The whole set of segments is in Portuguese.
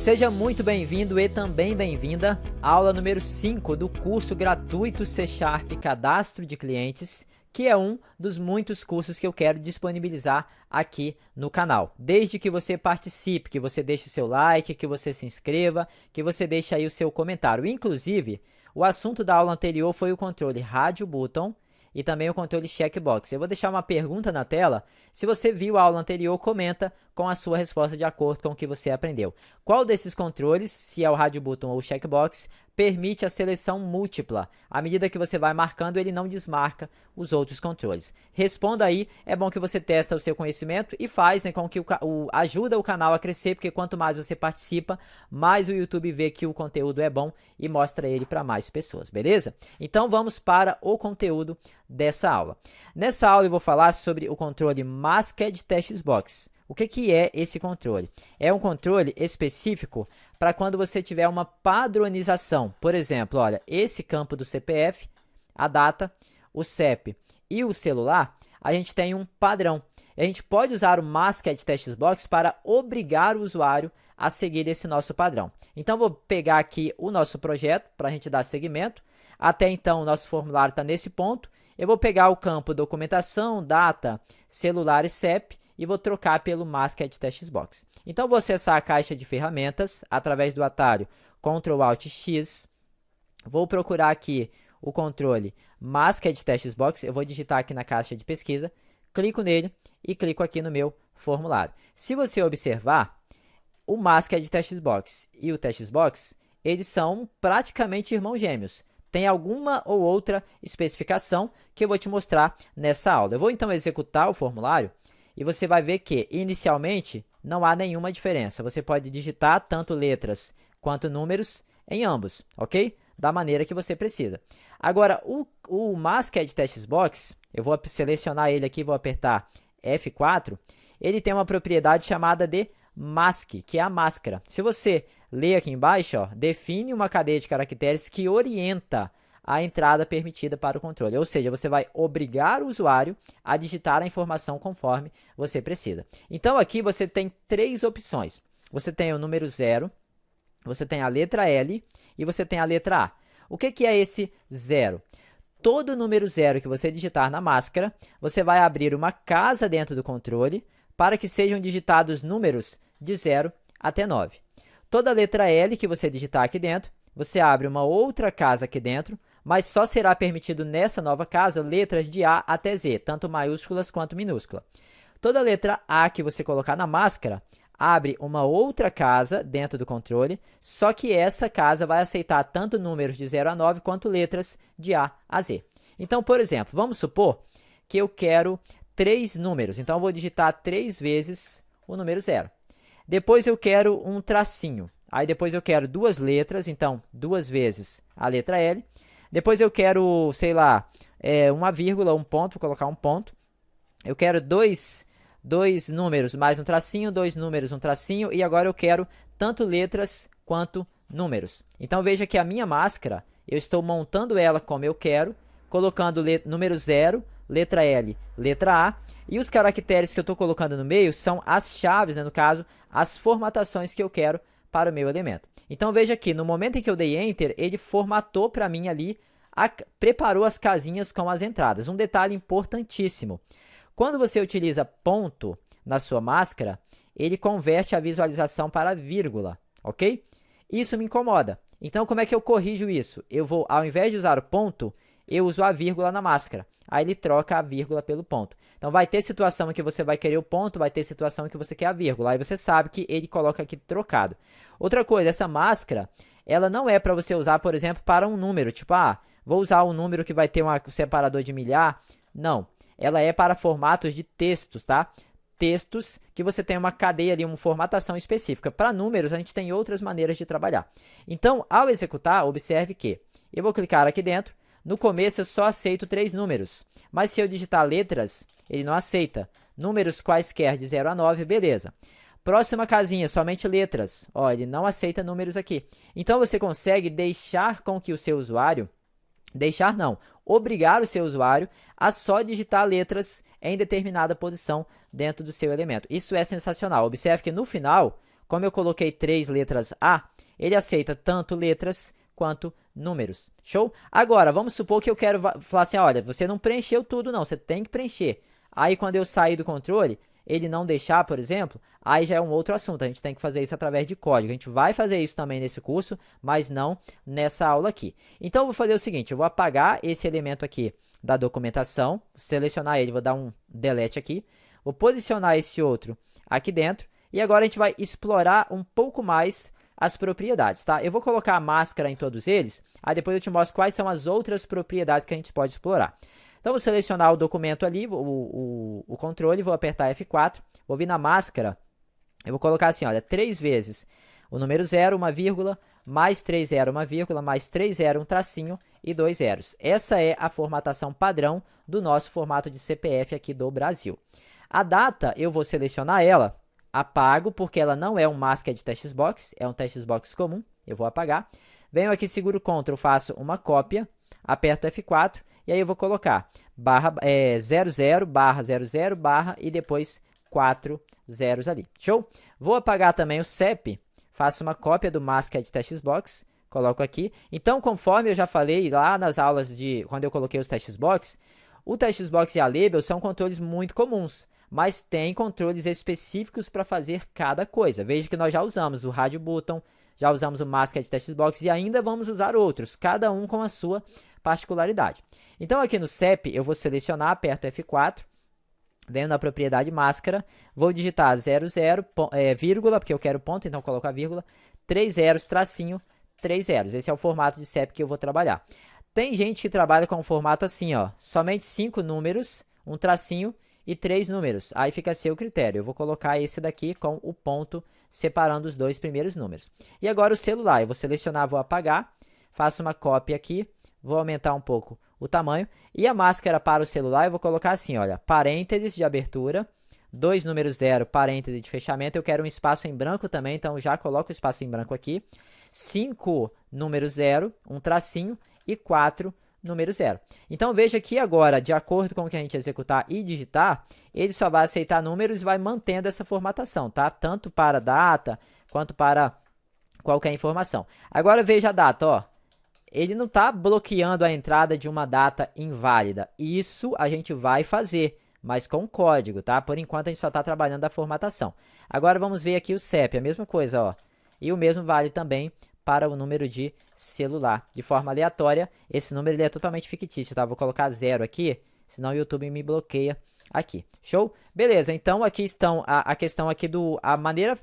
Seja muito bem-vindo e também bem-vinda à aula número 5 do curso gratuito C# Cadastro de Clientes, que é um dos muitos cursos que eu quero disponibilizar aqui no canal. Desde que você participe, que você deixe o seu like, que você se inscreva, que você deixe aí o seu comentário. Inclusive, o assunto da aula anterior foi o controle rádio button e também o controle checkbox. Eu vou deixar uma pergunta na tela. Se você viu a aula anterior, comenta com a sua resposta de acordo com o que você aprendeu. Qual desses controles, se é o rádio button ou o checkbox, permite a seleção múltipla? À medida que você vai marcando, ele não desmarca os outros controles. Responda aí, é bom que você testa o seu conhecimento e faz, né, com que ajuda o canal a crescer, porque quanto mais você participa, mais o YouTube vê que o conteúdo é bom e mostra ele para mais pessoas, beleza? Então vamos para o conteúdo dessa aula. Nessa aula eu vou falar sobre o controle Masked Text Box. O que é esse controle? É um controle específico para quando você tiver uma padronização. Por exemplo, olha, esse campo do CPF, a data, o CEP e o celular, a gente tem um padrão. A gente pode usar o Masked Text Box para obrigar o usuário a seguir esse nosso padrão. Então, vou pegar aqui o nosso projeto para a gente dar seguimento. Até então, o nosso formulário está nesse ponto. Eu vou pegar o campo documentação, data, celular e CEP e vou trocar pelo Masked Text Box. Então, vou acessar a caixa de ferramentas através do atalho Ctrl Alt X. Vou procurar aqui o controle Masked Text Box. Eu vou digitar aqui na caixa de pesquisa, clico nele e clico aqui no meu formulário. Se você observar, o Masked Text Box e o Text Box, eles são praticamente irmãos gêmeos. Tem alguma ou outra especificação que eu vou te mostrar nessa aula. Eu vou então executar o formulário e você vai ver que, inicialmente, não há nenhuma diferença. Você pode digitar tanto letras quanto números em ambos, ok? Da maneira que você precisa. Agora, o Masked Text Box, eu vou selecionar ele aqui, vou apertar F4, ele tem uma propriedade chamada de mask, que é a máscara. Se você ler aqui embaixo, ó, define uma cadeia de caracteres que orienta a entrada permitida para o controle. Ou seja, você vai obrigar o usuário a digitar a informação conforme você precisa. Então, aqui você tem três opções. Você tem o número 0, você tem a letra L e você tem a letra A. O que é esse 0? Todo número 0 que você digitar na máscara, você vai abrir uma casa dentro do controle para que sejam digitados números de 0 até 9. Toda letra L que você digitar aqui dentro, você abre uma outra casa aqui dentro, mas só será permitido nessa nova casa letras de A até Z, tanto maiúsculas quanto minúsculas. Toda letra A que você colocar na máscara, abre uma outra casa dentro do controle, só que essa casa vai aceitar tanto números de 0 a 9 quanto letras de A a Z. Então, por exemplo, vamos supor que eu quero 3 números, então eu vou digitar 3 vezes o número 0. Depois eu quero um tracinho, aí depois eu quero 2 letras, então 2 vezes a letra L. Depois eu quero, sei lá, uma vírgula, um ponto, vou colocar um ponto. Eu quero dois números mais um tracinho, 2 números, um tracinho, e agora eu quero tanto letras quanto números. Então veja que a minha máscara, eu estou montando ela como eu quero, colocando número 0, letra L, letra A, e os caracteres que eu estou colocando no meio são as chaves, né, no caso, as formatações que eu quero para o meu elemento. Então veja que no momento em que eu dei Enter, ele formatou para mim ali, preparou as casinhas com as entradas. Um detalhe importantíssimo. Quando você utiliza ponto na sua máscara, ele converte a visualização para vírgula, ok? Isso me incomoda. Então, como é que eu corrijo isso? Eu vou, ao invés de usar o ponto, eu uso a vírgula na máscara. Aí ele troca a vírgula pelo ponto. Então, vai ter situação em que você vai querer o ponto, vai ter situação em que você quer a vírgula. Aí você sabe que ele coloca aqui trocado. Outra coisa, essa máscara, ela não é para você usar, por exemplo, para um número. Tipo, vou usar um número que vai ter um separador de milhar. Não. Ela é para formatos de textos, tá? Textos que você tem uma cadeia ali, uma formatação específica. Para números, a gente tem outras maneiras de trabalhar. Então, ao executar, observe que eu vou clicar aqui dentro. No começo, eu só aceito 3 números. Mas se eu digitar letras, ele não aceita. Números quaisquer de 0 a 9, beleza. Próxima casinha, somente letras. Ó, ele não aceita números aqui. Então, você consegue deixar com que o seu usuário... Deixar não, obrigar o seu usuário a só digitar letras em determinada posição dentro do seu elemento. Isso é sensacional. Observe que no final, como eu coloquei 3 letras A, ele aceita tanto letras quanto números. Show? Agora, vamos supor que eu quero falar assim, olha, você não preencheu tudo não, você tem que preencher. Aí, quando eu sair do controle, ele não deixar, por exemplo, aí já é um outro assunto. A gente tem que fazer isso através de código. A gente vai fazer isso também nesse curso, mas não nessa aula aqui. Então, eu vou fazer o seguinte, eu vou apagar esse elemento aqui da documentação, selecionar ele, vou dar um delete aqui, vou posicionar esse outro aqui dentro, e agora a gente vai explorar um pouco mais as propriedades, tá? Eu vou colocar a máscara em todos eles, aí depois eu te mostro quais são as outras propriedades que a gente pode explorar. Então, vou selecionar o documento ali, o controle, vou apertar F4, vou vir na máscara, eu vou colocar assim, olha, 3 vezes o número 0, uma vírgula, mais 3 zero, uma vírgula, mais 3 zero, um tracinho e 2 zeros. Essa é a formatação padrão do nosso formato de CPF aqui do Brasil. A data, eu vou selecionar ela, apago, porque ela não é um Masked Textbox, é um textbox comum, eu vou apagar. Venho aqui, seguro Ctrl, faço uma cópia, aperto F4, e aí eu vou colocar barra, 00, barra 00, barra e depois 4 zeros ali. Show? Vou apagar também o CEP, faço uma cópia do Masked Textbox, coloco aqui. Então, conforme eu já falei lá nas aulas de quando eu coloquei os Textbox, o Textbox e a Label são controles muito comuns, mas tem controles específicos para fazer cada coisa. Veja que nós já usamos o Radio Button, já usamos o Masked Textbox e ainda vamos usar outros, cada um com a sua particularidade. Então, aqui no CEP, eu vou selecionar, aperto F4, venho na propriedade máscara, vou digitar 00, vírgula, porque eu quero ponto, então coloco a vírgula, 3 zeros, tracinho, 3 zeros. Esse é o formato de CEP que eu vou trabalhar. Tem gente que trabalha com um formato assim, ó, somente 5 números, um tracinho e 3 números. Aí fica a seu critério. Eu vou colocar esse daqui com o ponto separando os 2 primeiros números. E agora o celular, eu vou selecionar, vou apagar, faço uma cópia aqui, vou aumentar um pouco o tamanho. E a máscara para o celular eu vou colocar assim, olha, parênteses de abertura, 2 números 0, parênteses de fechamento. Eu quero um espaço em branco também, então já coloco o espaço em branco aqui. 5 números 0, um tracinho e 4 número 0. Então, veja que agora, de acordo com o que a gente executar e digitar, ele só vai aceitar números e vai mantendo essa formatação, tá? Tanto para data, quanto para qualquer informação. Agora, veja a data, ó. Ele não está bloqueando a entrada de uma data inválida. Isso a gente vai fazer, mas com código, tá? Por enquanto, a gente só está trabalhando a formatação. Agora, vamos ver aqui o CEP, a mesma coisa, ó. E o mesmo vale também para o número de celular. De forma aleatória, esse número ele é totalmente fictício, tá? Vou colocar 0 aqui, senão o YouTube me bloqueia aqui. Show? Beleza, então aqui estão a questão aqui a maneira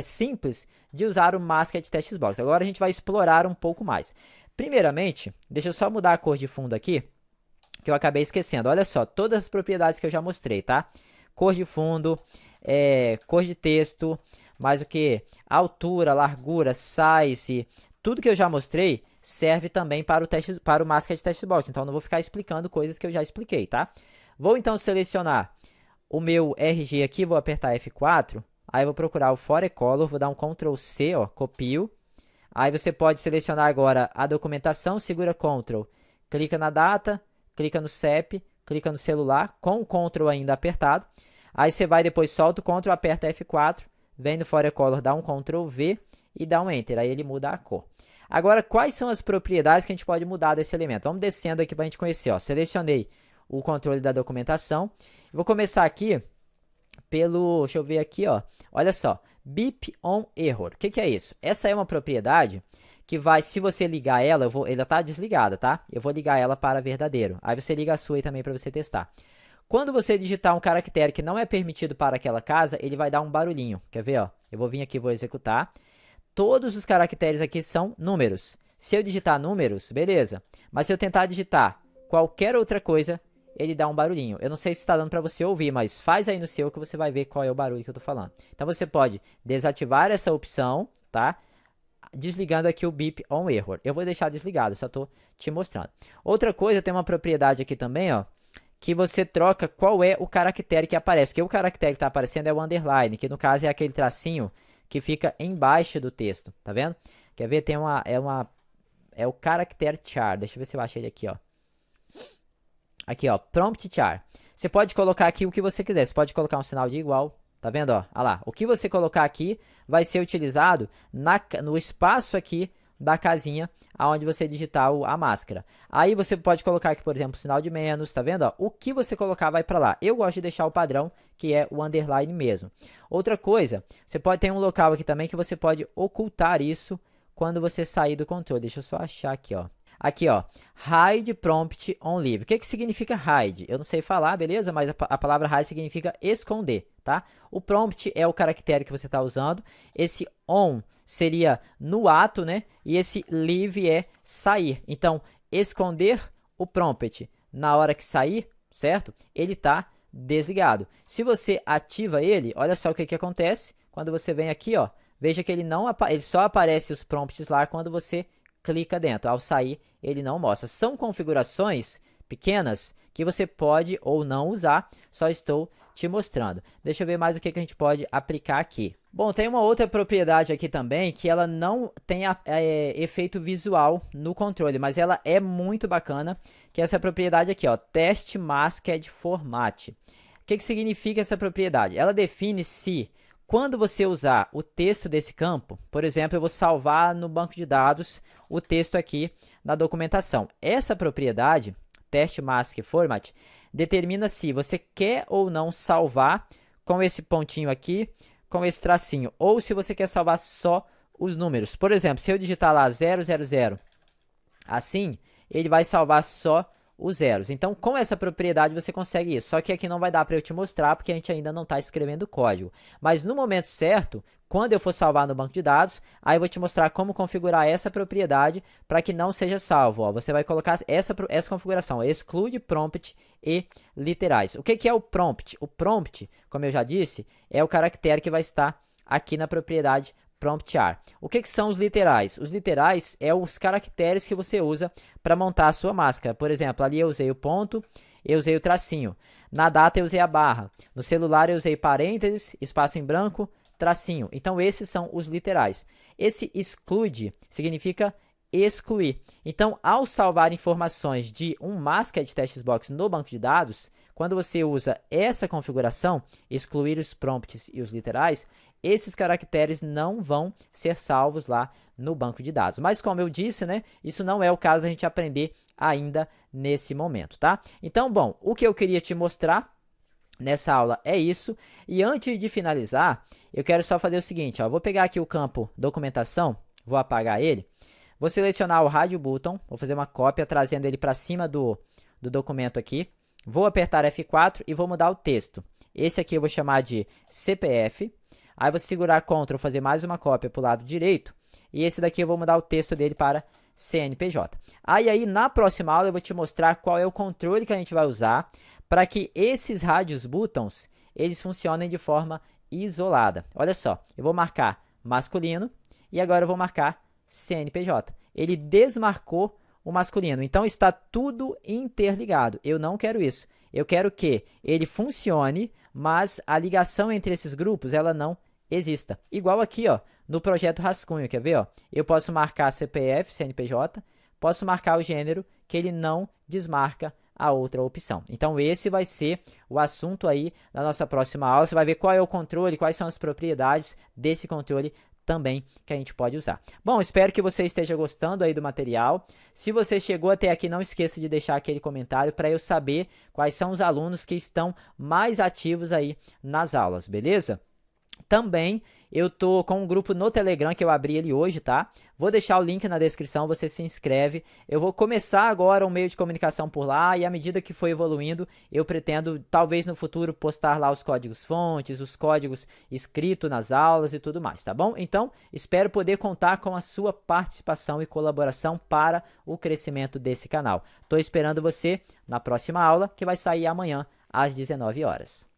simples de usar o Masked Textbox. Agora a gente vai explorar um pouco mais. Primeiramente, deixa eu só mudar a cor de fundo aqui, que eu acabei esquecendo. Olha só, todas as propriedades que eu já mostrei, tá? Cor de fundo, cor de texto, mais o que? Altura, largura, size, tudo que eu já mostrei serve também para o Masked Textbox. Então, não vou ficar explicando coisas que eu já expliquei, tá? Vou então selecionar o meu RG aqui, vou apertar F4, aí vou procurar o Forecolor, vou dar um Ctrl C, ó, copio. Aí você pode selecionar agora a documentação, segura Ctrl, clica na data, clica no CEP, clica no celular, com o Ctrl ainda apertado. Aí você vai depois, solta o Ctrl, aperta F4, vem no Forecolor, dá um Ctrl V e dá um Enter, aí ele muda a cor. Agora, quais são as propriedades que a gente pode mudar desse elemento? Vamos descendo aqui para a gente conhecer, ó. Selecionei o controle da documentação. Vou começar aqui pelo, deixa eu ver aqui, ó. Olha só, Beep on Error. O que é isso? Essa é uma propriedade que vai, se você ligar ela, ela está desligada, tá? Eu vou ligar ela para verdadeiro. Aí você liga a sua aí também para você testar. Quando você digitar um caractere que não é permitido para aquela casa, ele vai dar um barulhinho. Quer ver, ó? Eu vou vir aqui e vou executar. Todos os caracteres aqui são números. Se eu digitar números, beleza. Mas se eu tentar digitar qualquer outra coisa, ele dá um barulhinho. Eu não sei se está dando para você ouvir, mas faz aí no seu que você vai ver qual é o barulho que eu estou falando. Então, você pode desativar essa opção, tá? Desligando aqui o Beep on Error. Eu vou deixar desligado, só estou te mostrando. Outra coisa, tem uma propriedade aqui também, ó, que você troca qual é o caractere que aparece. Que o caractere que está aparecendo é o underline, que no caso é aquele tracinho que fica embaixo do texto, tá vendo? Quer ver? Tem é o character char. Deixa eu ver se eu acho ele aqui, ó. Aqui, ó, prompt char. Você pode colocar aqui o que você quiser. Você pode colocar um sinal de igual, Tá vendo, ó? Olha lá, o que você colocar aqui vai ser utilizado no espaço aqui da casinha aonde você digitar a máscara. Aí você pode colocar aqui, por exemplo, sinal de menos, tá vendo? Ó? O que você colocar vai para lá. Eu gosto de deixar o padrão, que é o underline mesmo. Outra coisa, você pode ter um local aqui também que você pode ocultar isso quando você sair do controle. Deixa eu só achar aqui, ó. Aqui, ó, hide prompt on leave. O que significa hide? Eu não sei falar, beleza? Mas a palavra hide significa esconder, tá? O prompt é o caractere que você está usando. Esse on seria no ato, né? E esse leave é sair. Então, esconder o prompt na hora que sair, certo? Ele está desligado. Se você ativa ele, olha só o que acontece. Quando você vem aqui, ó, veja que ele só aparece os prompts lá quando você clica dentro. Ao sair, ele não mostra. São configurações pequenas que você pode ou não usar, só estou te mostrando. Deixa eu ver mais o que a gente pode aplicar aqui. Bom, tem uma outra propriedade aqui também, que ela não tem efeito visual no controle, mas ela é muito bacana, que é essa propriedade aqui, ó, Test Masked Format. O que significa essa propriedade? Ela define se, quando você usar o texto desse campo, por exemplo, eu vou salvar no banco de dados o texto aqui na documentação. Essa propriedade, Test Mask Format, determina se você quer ou não salvar com esse pontinho aqui, com esse tracinho, ou se você quer salvar só os números. Por exemplo, se eu digitar lá 000, assim, ele vai salvar só os zeros. Então, com essa propriedade você consegue isso. Só que aqui não vai dar para eu te mostrar, porque a gente ainda não está escrevendo código. Mas no momento certo, quando eu for salvar no banco de dados, aí eu vou te mostrar como configurar essa propriedade para que não seja salvo. Ó, você vai colocar essa configuração, exclude prompt e literais. O que é o prompt? O prompt, como eu já disse, é o caractere que vai estar aqui na propriedade promptear. O que são os literais? Os literais é os caracteres que você usa para montar a sua máscara. Por exemplo, ali eu usei o ponto, eu usei o tracinho. Na data eu usei a barra. No celular eu usei parênteses, espaço em branco, tracinho. Então esses são os literais. Esse exclude significa excluir. Então, ao salvar informações de um masked text box no banco de dados, quando você usa essa configuração, excluir os prompts e os literais, esses caracteres não vão ser salvos lá no banco de dados. Mas como eu disse, né, isso não é o caso da gente aprender ainda nesse momento, tá? Então, bom, o que eu queria te mostrar nessa aula é isso. E antes de finalizar, eu quero só fazer o seguinte, ó, vou pegar aqui o campo documentação, vou apagar ele, vou selecionar o Radio Button, vou fazer uma cópia trazendo ele para cima do documento aqui, vou apertar F4 e vou mudar o texto. Esse aqui eu vou chamar de CPF. Aí vou segurar Ctrl, fazer mais uma cópia para o lado direito. E esse daqui eu vou mudar o texto dele para CNPJ. Aí na próxima aula eu vou te mostrar qual é o controle que a gente vai usar para que esses rádios buttons, eles funcionem de forma isolada. Olha só, eu vou marcar masculino e agora eu vou marcar CNPJ. Ele desmarcou o masculino, então está tudo interligado. Eu não quero isso. Eu quero que ele funcione, mas a ligação entre esses grupos ela não exista. Igual aqui, ó, no projeto Rascunho, quer ver? Ó? Eu posso marcar CPF, CNPJ, posso marcar o gênero, que ele não desmarca a outra opção. Então, esse vai ser o assunto aí da nossa próxima aula. Você vai ver qual é o controle, quais são as propriedades desse controle também que a gente pode usar. Bom, espero que você esteja gostando aí do material. Se você chegou até aqui, não esqueça de deixar aquele comentário para eu saber quais são os alunos que estão mais ativos aí nas aulas, beleza? Também eu tô com um grupo no Telegram que eu abri ele hoje, tá? Vou deixar o link na descrição, você se inscreve. Eu vou começar agora um meio de comunicação por lá e à medida que for evoluindo, eu pretendo, talvez no futuro, postar lá os códigos fontes, os códigos escritos nas aulas e tudo mais, tá bom? Então, espero poder contar com a sua participação e colaboração para o crescimento desse canal. Tô esperando você na próxima aula, que vai sair amanhã às 19 horas.